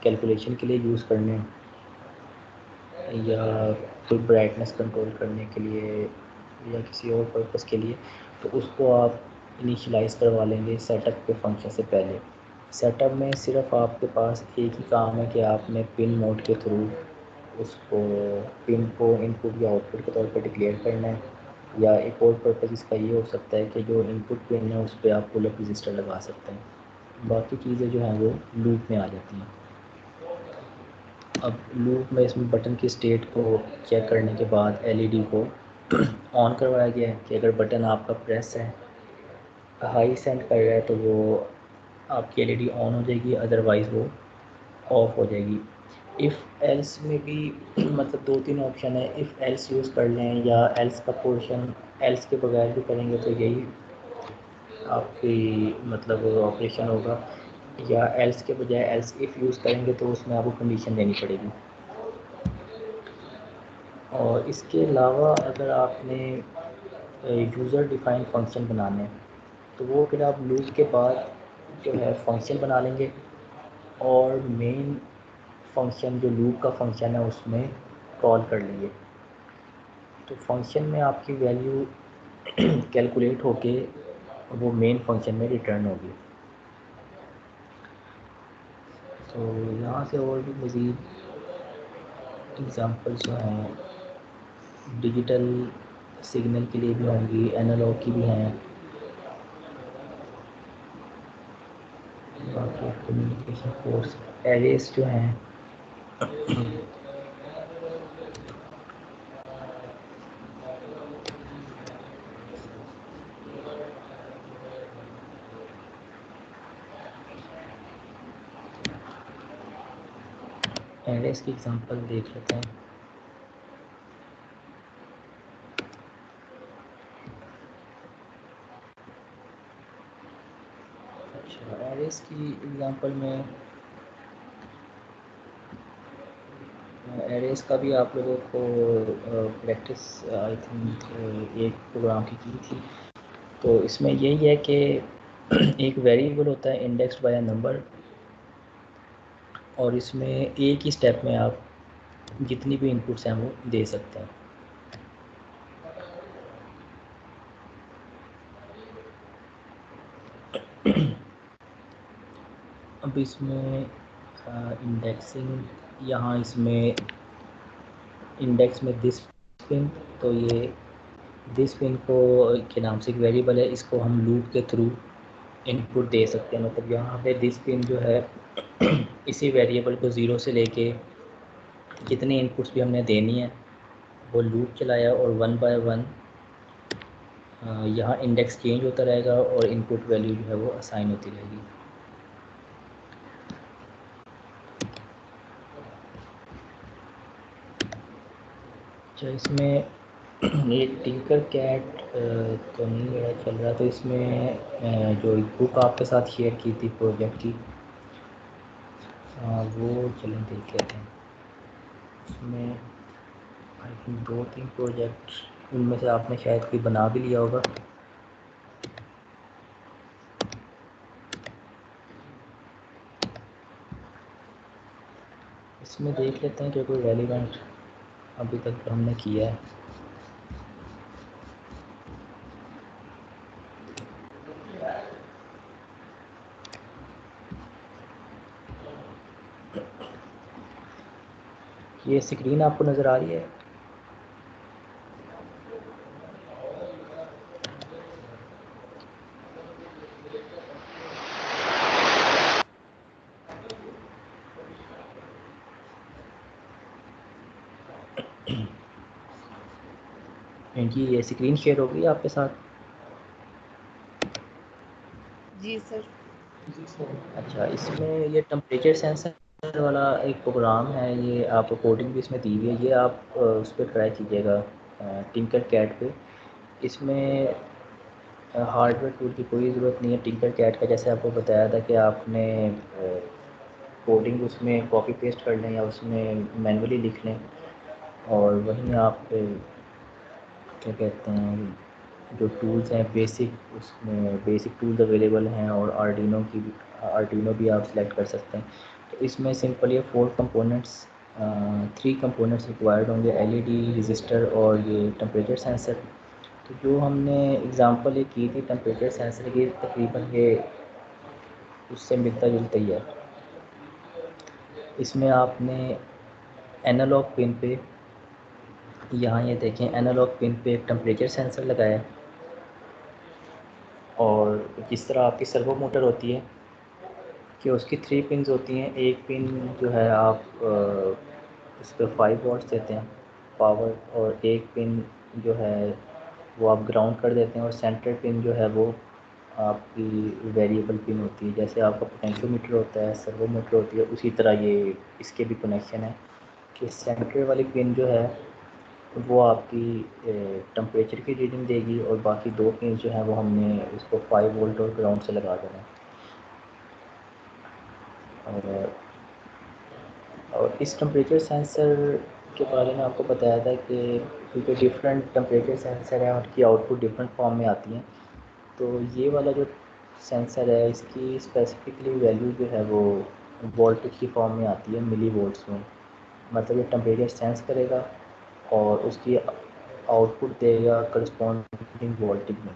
کیلکولیشن کے لیے یوز کرنے یا کوئی برائٹنس کنٹرول کرنے کے لیے یا کسی اور پرپس کے لیے تو اس کو آپ انیشلائز کروا لیں گے سیٹ اپ کے فنکشن سے پہلے. سیٹ اپ میں صرف آپ کے پاس ایک ہی کام ہے کہ آپ نے پن موڈ کے تھرو اس کو پن کو ان پٹ یا آؤٹ پٹ کے طور پہ ڈکلیئر کرنا ہے یا ایک اور پرپز اس کا یہ ہو سکتا ہے کہ جو ان پٹ پن ہے اس پہ آپ پل اپ رجسٹر لگا سکتے ہیں. باقی چیزیں جو ہیں وہ لوپ میں آ جاتی ہیں. اب لوپ میں اس میں بٹن کی اسٹیٹ کو چیک کرنے کے بعد ایل ای ڈی کو آن کروایا گیا ہے کہ اگر بٹن آپ کا پریس ہے ہائی سینڈ کر رہا ہے تو وہ آپ کی ایل ای ڈی آن ہو جائے گی, ادروائز وہ آف ہو جائے گی. ایف ایلس میں بھی مطلب دو تین آپشن ہے, ایف ایلس یوز کر لیں یا ایلس کا پورشن ایلس کے بغیر بھی کریں گے تو یہی آپ کی مطلب آپریشن ہوگا, یا ایلس کے بجائے ایلس ایف یوز کریں گے تو اس میں آپ کو کنڈیشن دینی پڑے گی. اور اس کے علاوہ اگر آپ نے یوزر ڈیفائن فنکشن بنانے ہیں تو وہ پھر آپ لوپ کے بعد جو ہے فنکشن بنا لیں گے اور مین فنکشن جو لوپ کا فنکشن ہے اس میں کال کر لیں گے. تو فنکشن میں آپ کی ویلیو کیلکولیٹ ہو کے وہ مین فنکشن میں ریٹرن ہوگی. تو یہاں سے اور بھی مزید ایگزامپلس جو ہیں ڈیجیٹل سگنل کے لیے بھی ہوں گی, اینالوگ کی بھی ہیں. باقی کمیونیکیشن کورس ایریز جو ہیں ایریز کی ایگزامپل دیکھ لیتے ہیں. اچھا ایریز کی ایگزامپل میں ایریز کا بھی آپ لوگوں کو پریکٹس آئی تھنک ایک پروگرام کی تھی. تو اس میں یہی ہے کہ ایک ویریبل ہوتا ہے انڈیکسڈ بائی اے نمبر اور اس میں ایک ہی اسٹیپ میں آپ جتنی بھی انپٹس ہیں وہ دے سکتے ہیں. اب اس میں انڈیکسنگ یہاں اس میں انڈیکس میں دس پن تو یہ دس پن کو کے نام سے ایک ویریبل ہے, اس کو ہم لوپ کے تھرو ان پٹ دے سکتے ہیں. مطلب یہاں پہ دس پن جو ہے اسی ویریبل کو 0 سے لے کے جتنی ان پٹس بھی ہم نے دینی ہے وہ لوپ چلایا اور 1 بائی 1 یہاں انڈیکس چینج ہوتا رہے گا اور ان پٹ ویلیو جو ہے وہ اسائن ہوتی رہے گی. اچھا اس میں یہ ٹنکر کیٹ تو نہیں میرا چل رہا, تو اس میں جو بک آپ کے ساتھ شیئر کی تھی پروجیکٹ کی وہ چلیں دیکھ لیتے ہیں. اس میں آئی تھنک 2-3 پروجیکٹ ان میں سے آپ نے شاید کوئی بنا بھی لیا ہوگا. اس میں دیکھ لیتے ہیں کہ کوئی ریلیونٹ ابھی تک ہم نے کیا ہے. یہ اسکرین آپ کو نظر آ رہی ہے؟ جی یہ اسکرین شیئر ہو گئی آپ کے ساتھ؟ جی سر. اچھا اس میں یہ ٹمپریچر سینسر والا ایک پروگرام ہے, یہ آپ کو کوڈنگ بھی اس میں دی ہوئی ہے, یہ آپ اس پہ ٹرائی کیجیے گا ٹنکر کیٹ پہ. اس میں ہارڈ ویئر ٹول کی کوئی ضرورت نہیں ہے. ٹنکر کیٹ کا جیسے آپ کو بتایا تھا کہ آپ نے کوڈنگ اس میں کاپی پیسٹ کر لیں یا اس میں مینولی لکھ لیں اور وہیں آپ کیا کہتے ہیں جو ٹولز ہیں بیسک اس میں بیسک ٹولز اویلیبل ہیں اور آرڈینو بھی آپ سلیکٹ کر سکتے ہیں. تو اس میں سمپل یہ 4 کمپوننٹس 3 کمپوننٹس ریکوائرڈ ہوں گے, ایل ای ڈی, رجسٹر اور یہ ٹمپریچر سینسر. تو جو ہم نے اگزامپل یہ کی تھی ٹمپریچر سینسر کی تقریباً یہ اس سے ملتا جلتا ہی ہے. اس میں آپ نے اینالاگ پن پہ یہاں یہ دیکھیں اینالاگ پن پہ ایک ٹمپریچر سینسر لگایا اور جس طرح آپ کی سرو موٹر ہوتی ہے کہ اس کی 3 پنز ہوتی ہیں. ایک پن جو ہے آپ اس پہ 5 واٹس دیتے ہیں پاور, اور ایک پن جو ہے وہ آپ گراؤنڈ کر دیتے ہیں, اور سینٹر پن جو ہے وہ آپ کی ویریبل پن ہوتی ہے. جیسے آپ کا پوٹینشیو میٹر ہوتا ہے, سرو موٹر ہوتی ہے, اسی طرح یہ اس کے بھی کنیکشن ہے کہ سینٹر والی پن جو ہے وہ آپ کی ٹمپریچر کی ریڈنگ دے گی, اور باقی 2 پنز جو ہیں وہ ہم نے اس کو 5 وولٹ اور گراؤنڈ سے لگا دینا ہے. اور اس ٹمپریچر سینسر کے بارے میں آپ کو بتایا تھا کہ کیونکہ ڈفرینٹ ٹمپریچر سینسر ہیں, ان کی آؤٹ پٹ ڈفرینٹ فارم میں آتی ہیں. تو یہ والا جو سینسر ہے اس کی اسپیسیفکلی ویلیو جو ہے وہ وولٹ کی فارم میں آتی ہے, ملی وولٹس میں. مطلب یہ ٹمپریچر سینس کرے گا اور اس کی آؤٹ پٹ دے گا کرسپونڈنگ وولٹیج میں.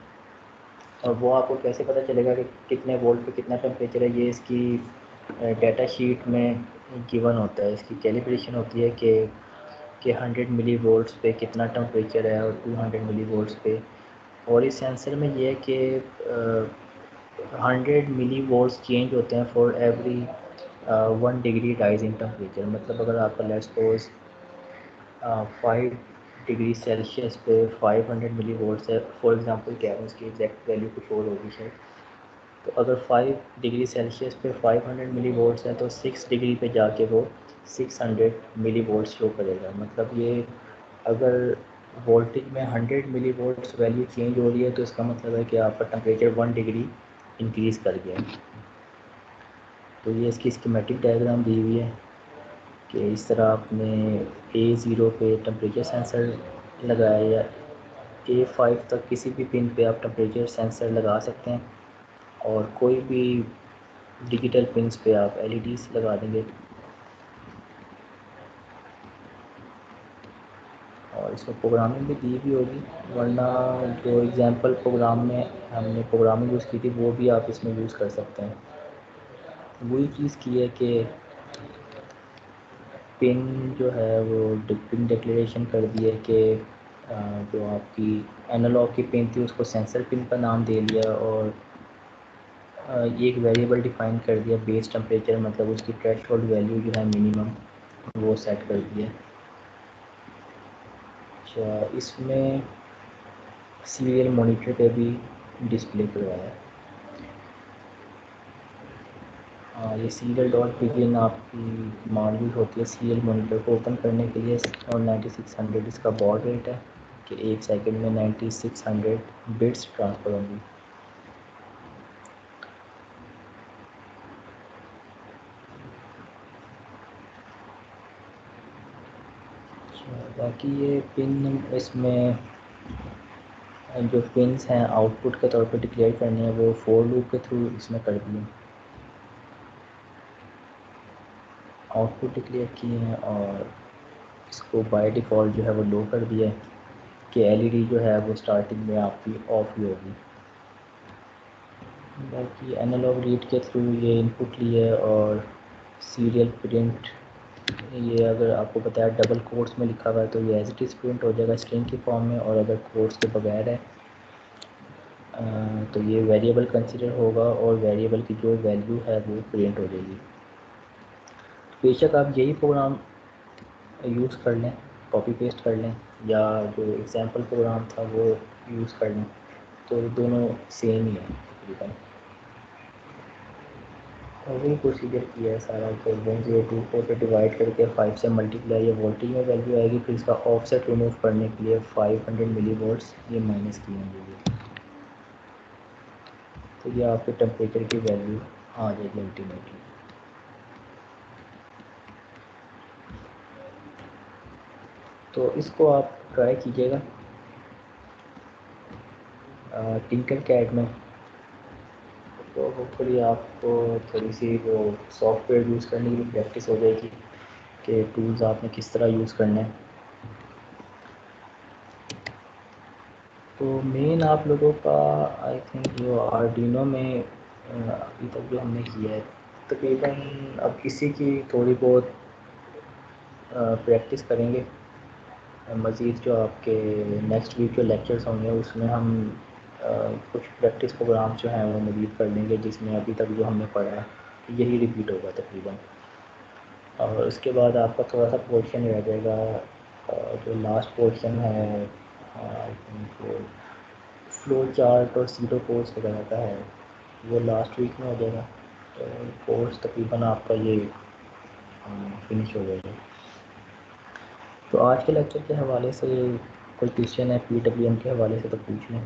اور وہ آپ کو کیسے پتہ چلے گا کہ کتنے وولٹ پہ کتنا ٹمپریچر ہے, یہ اس کی ڈیٹا شیٹ میں گیون ہوتا ہے. اس کی کیلیبریشن ہوتی ہے کہ 100 ملی وولٹس پہ کتنا ٹمپریچر ہے اور 200 ملی وولٹس پہ. اور اس سینسر میں یہ ہے کہ 100 ملی وولٹس چینج ہوتے ہیں for every 1 degree rise in temperature. مطلب اگر آپ کا لیٹس سپوز 5 ڈگری سیلسیس پہ 500 ملی وولٹس ہے, فار ایگزامپل کہہ رہا ہوں, اس کی ایگزیکٹ ویلیو کچھ اور ہوگی شاید. تو اگر 5 ڈگری سیلسیس پہ 500 ملی وولٹس ہیں تو 6 ڈگری پہ جا کے وہ 600 ملی وولٹس شو کرے گا. مطلب یہ اگر وولٹیج میں 100 ملی وولٹس ویلیو چینج ہو رہی ہے تو اس کا مطلب ہے کہ آپ کا ٹمپریچر 1 ڈگری انکریز کر گیا ہے. تو یہ اس کی اسکیمیٹک ڈائیگرام دی ہوئی ہے کہ اس طرح آپ نے A0 پہ ٹمپریچر سینسر لگایا یا A5 تک کسی بھی پن پہ آپ ٹمپریچر سینسر لگا سکتے ہیں, اور کوئی بھی ڈیجیٹل پنس پہ آپ ایل ای ڈیز لگا دیں گے. اور اس میں پروگرامنگ بھی دی بھی ہوگی, ورنہ جو ایگزامپل پروگرام میں ہم نے پروگرامنگ یوز کی تھی وہ بھی آپ اس میں یوز کر سکتے ہیں. وہی چیز کی ہے کہ پن جو ہے وہ پن ڈکلیریشن کر دی ہے کہ جو آپ کی اینالاگ کی پن تھی اس کو سینسر پن کا نام دے لیا, اور یہ ایک ویریبل ڈیفائن کر دیا بیس ٹمپریچر، مطلب اس کی تھریش ہولڈ ویلیو جو ہے منیمم وہ سیٹ کر دیا. اچھا اس میں سیریل مانیٹر پہ بھی ڈسپلے کروایا. یہ سیریل ڈاٹ بگن آپ کی کمانڈ یوز ہوتی ہے سیریل مانیٹر کو اوپن کرنے کے لیے، اور 9600 اس کا باڈ ریٹ ہے کہ ایک سیکنڈ میں 9600 بٹس ٹرانسفر ہوں گی. باقی یہ پن اس میں جو پنس ہیں آؤٹ پٹ کے طور پہ ڈکلیئر کرنے ہیں وہ فور لوپ کے تھرو اس میں کر دیے، آؤٹ پٹ ڈکلیئر کیے ہیں، اور اس کو بائی ڈیفالٹ جو ہے وہ لو کر دیا ہے کہ ایل ای ڈی جو ہے وہ اسٹارٹنگ میں آپ کی آف ہی ہوگی. باقی اینالوگ ریڈ کے تھرو یہ ان پٹ لیے، اور سیریل پرنٹ یہ اگر آپ کو بتایا ڈبل کوٹس میں لکھا ہوا ہے تو یہ ایز اٹ از پرنٹ ہو جائے گا اسٹرنگ کی فارم میں، اور اگر کوٹس کے بغیر ہے تو یہ ویریبل کنسیڈر ہوگا اور ویریبل کی جو ویلیو ہے وہ پرنٹ ہو جائے گی. بے شک آپ یہی پروگرام یوز کر لیں، کاپی پیسٹ کر لیں، یا جو ایگزامپل پروگرام تھا وہ یوز کر لیں، تو دونوں سیم ہی ہیں تقریباً. اور وہی پروسیجر کیا ہے سارا کہ 1024 پہ ڈیوائڈ کر کے 5 سے ملٹیپلائی، یہ وولٹیج میں ویلیو آئے گی، پھر اس کا آف سیٹ ریموو کرنے کے لیے 500 ملی وولٹس یہ مائنس کیے ہیں یہ، تو یہ آپ کے ٹمپریچر کی ویلیو آ جائے گی الٹیمیٹلی. تو اس کو آپ ٹرائی کیجیے گا ٹنکر کیڈ میں، تو ہوپ فلی آپ کو تھوڑی سی وہ سافٹ ویئر یوز کرنے کی بھی پریکٹس ہو جائے گی کہ ٹولز آپ نے کس طرح یوز کرنے ہیں. تو مین آپ لوگوں کا آئی تھنک جو آرڈینو میں ابھی تک جو ہم نے کیا ہے تقریباً اب اسی کی تھوڑی بہت پریکٹس کریں گے. مزید جو آپ کے نیکسٹ ویک جو لیکچرس ہوں گے اس میں ہم کچھ پریکٹس پروگرام جو ہیں وہ مزید کر لیں گے، جس میں ابھی تک جو ہم نے پڑھا ہے یہی ریپیٹ ہوگا تقریباً. اور اس کے بعد آپ کا تھوڑا سا پورشن رہ جائے گا، جو لاسٹ پورشن ہے آئی تھنک فلو چارٹ اور سیڈو کورس وغیرہ کا ہے، وہ لاسٹ ویک میں ہو جائے گا. تو کورس تقریباً آپ کا یہ فنش ہو جائے گا. تو آج کے لیکچر کے حوالے سے کوئی کویشچن ہے پی ڈبلیو ایم کے حوالے سے تو پوچھ لیں.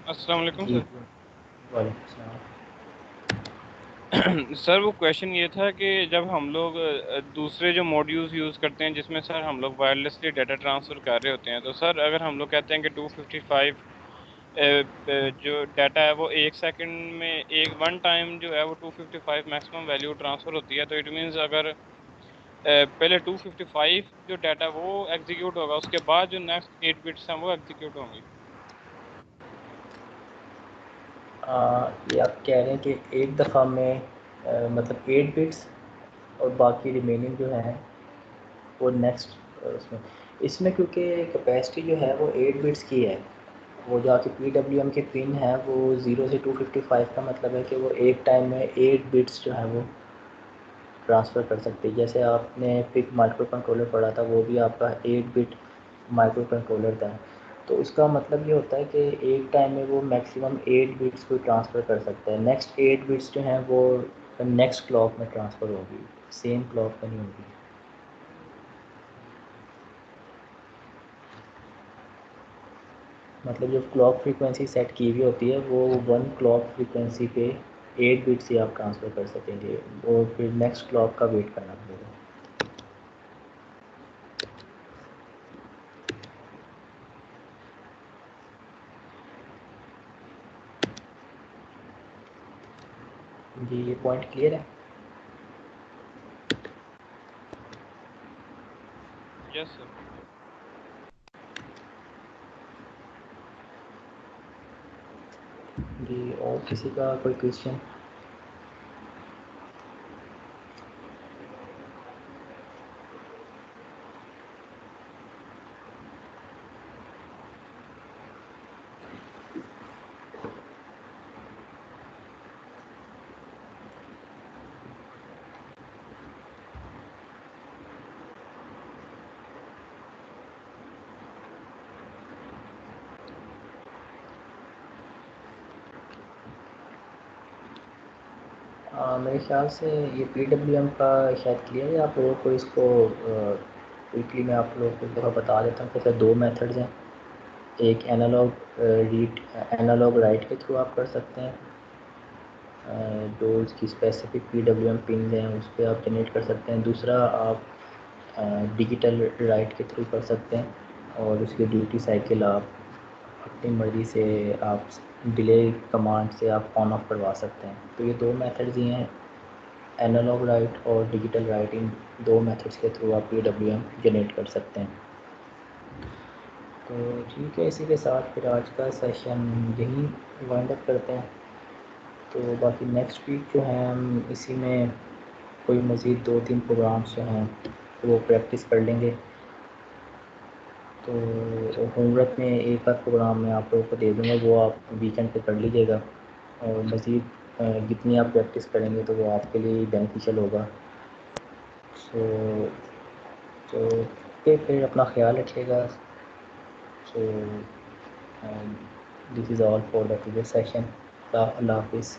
السلام علیکم جی سر. وعلیکم السلام. سر وہ کویشچن یہ تھا کہ جب ہم لوگ دوسرے جو موڈیولز یوز کرتے ہیں جس میں سر ہم لوگ وائرلیسلی ڈیٹا ٹرانسفر کر رہے ہوتے ہیں، تو سر اگر ہم لوگ کہتے ہیں کہ 255 جو ڈیٹا ہے وہ ایک سیکنڈ میں ایک ون ٹائم جو ہے وہ 255 میکسیمم ویلیو ٹرانسفر ہوتی ہے، تو اٹ مینس اگر پہلے 255 جو ڈیٹا وہ ایگزیکیوٹ ہوگا، اس کے بعد جو نیکسٹ 8 بٹس ہیں وہ ایگزیکیوٹ ہوں گی. یہ آپ کہہ رہے ہیں کہ ایک دفعہ میں مطلب 8 بٹس اور باقی ریمیننگ جو ہیں وہ نیکسٹ اس میں کیونکہ کیپیسٹی جو ہے وہ 8 بٹس کی ہے. وہ جو آپ کی پی ڈبلیو ایم کے پن ہے وہ 0 سے 255 کا مطلب ہے کہ وہ ایک ٹائم میں 8 بٹس جو ہے وہ ٹرانسفر کر سکتے. جیسے آپ نے پک مائکرو کنٹرولر پڑھا تھا، وہ بھی آپ کا 8 بٹ مائکرو کنٹرولر تھا. تو اس کا مطلب یہ ہوتا ہے کہ ایک ٹائم میں وہ میکسیمم 8 بٹس کو ٹرانسفر کر سکتا ہے. نیکسٹ 8 بٹس جو ہیں وہ نیکسٹ کلاک میں ٹرانسفر ہوگی، سیم کلاک میں نہیں ہوگی. مطلب جو کلاک فریکوینسی سیٹ کی ہوئی ہوتی ہے وہ 1 کلاک فریکوینسی پہ 8 بٹس ہی آپ ٹرانسفر کر سکیں گے، اور پھر نیکسٹ کلاک کا ویٹ کرنا پڑے گا. جی یہ پوائنٹ کلیئر ہے. یس سر. جی اور کسی کا کوئی کویشچن؟ میرے خیال سے یہ پی ڈبلیو ایم کا شاید کلیئر ہے. آپ لوگوں کو اس کو کوئکلی میں آپ لوگوں کو ایک دفعہ بتا دیتا ہوں کہ سر 2 میتھڈز ہیں. ایک اینالوگ رائٹ کے تھرو آپ کر سکتے ہیں, جو اس کی specific P W M pins ہیں اس پہ آپ جنریٹ کر سکتے ہیں. دوسرا آپ ڈیجیٹل رائٹ کے تھرو کر سکتے ہیں, اور اس کی ڈیوٹی سائیکل آپ اپنی مرضی سے آپ ڈیلے کمانڈ سے آپ آن آف کروا سکتے ہیں. تو یہ 2 میتھڈز ہی ہیں, اینالوگ رائٹ اور ڈیجیٹل رائٹ. ان 2 میتھڈس کے تھرو آپ پی ڈبلیو ایم جنریٹ کر سکتے ہیں. تو ٹھیک ہے, اسی کے ساتھ پھر آج کا سیشن یہیں وائنڈ اپ کرتے ہیں. تو باقی نیکسٹ ویک جو ہیں ہم اسی میں کوئی مزید 2-3 پروگرامس جو ہیں وہ پریکٹس کر لیں گے. تو ہوم ورک میں ایک آدھ پروگرام میں آپ لوگوں کو دے دوں گا, وہ آپ ویکینڈ پہ کر لیجیے گا. اور مزید جتنی آپ پریکٹس کریں گے تو وہ آپ کے لیے بینیفیشیل ہوگا. تو پھر اپنا خیال رکھیے گا. So this is all for the today's session. اللہ حافظ.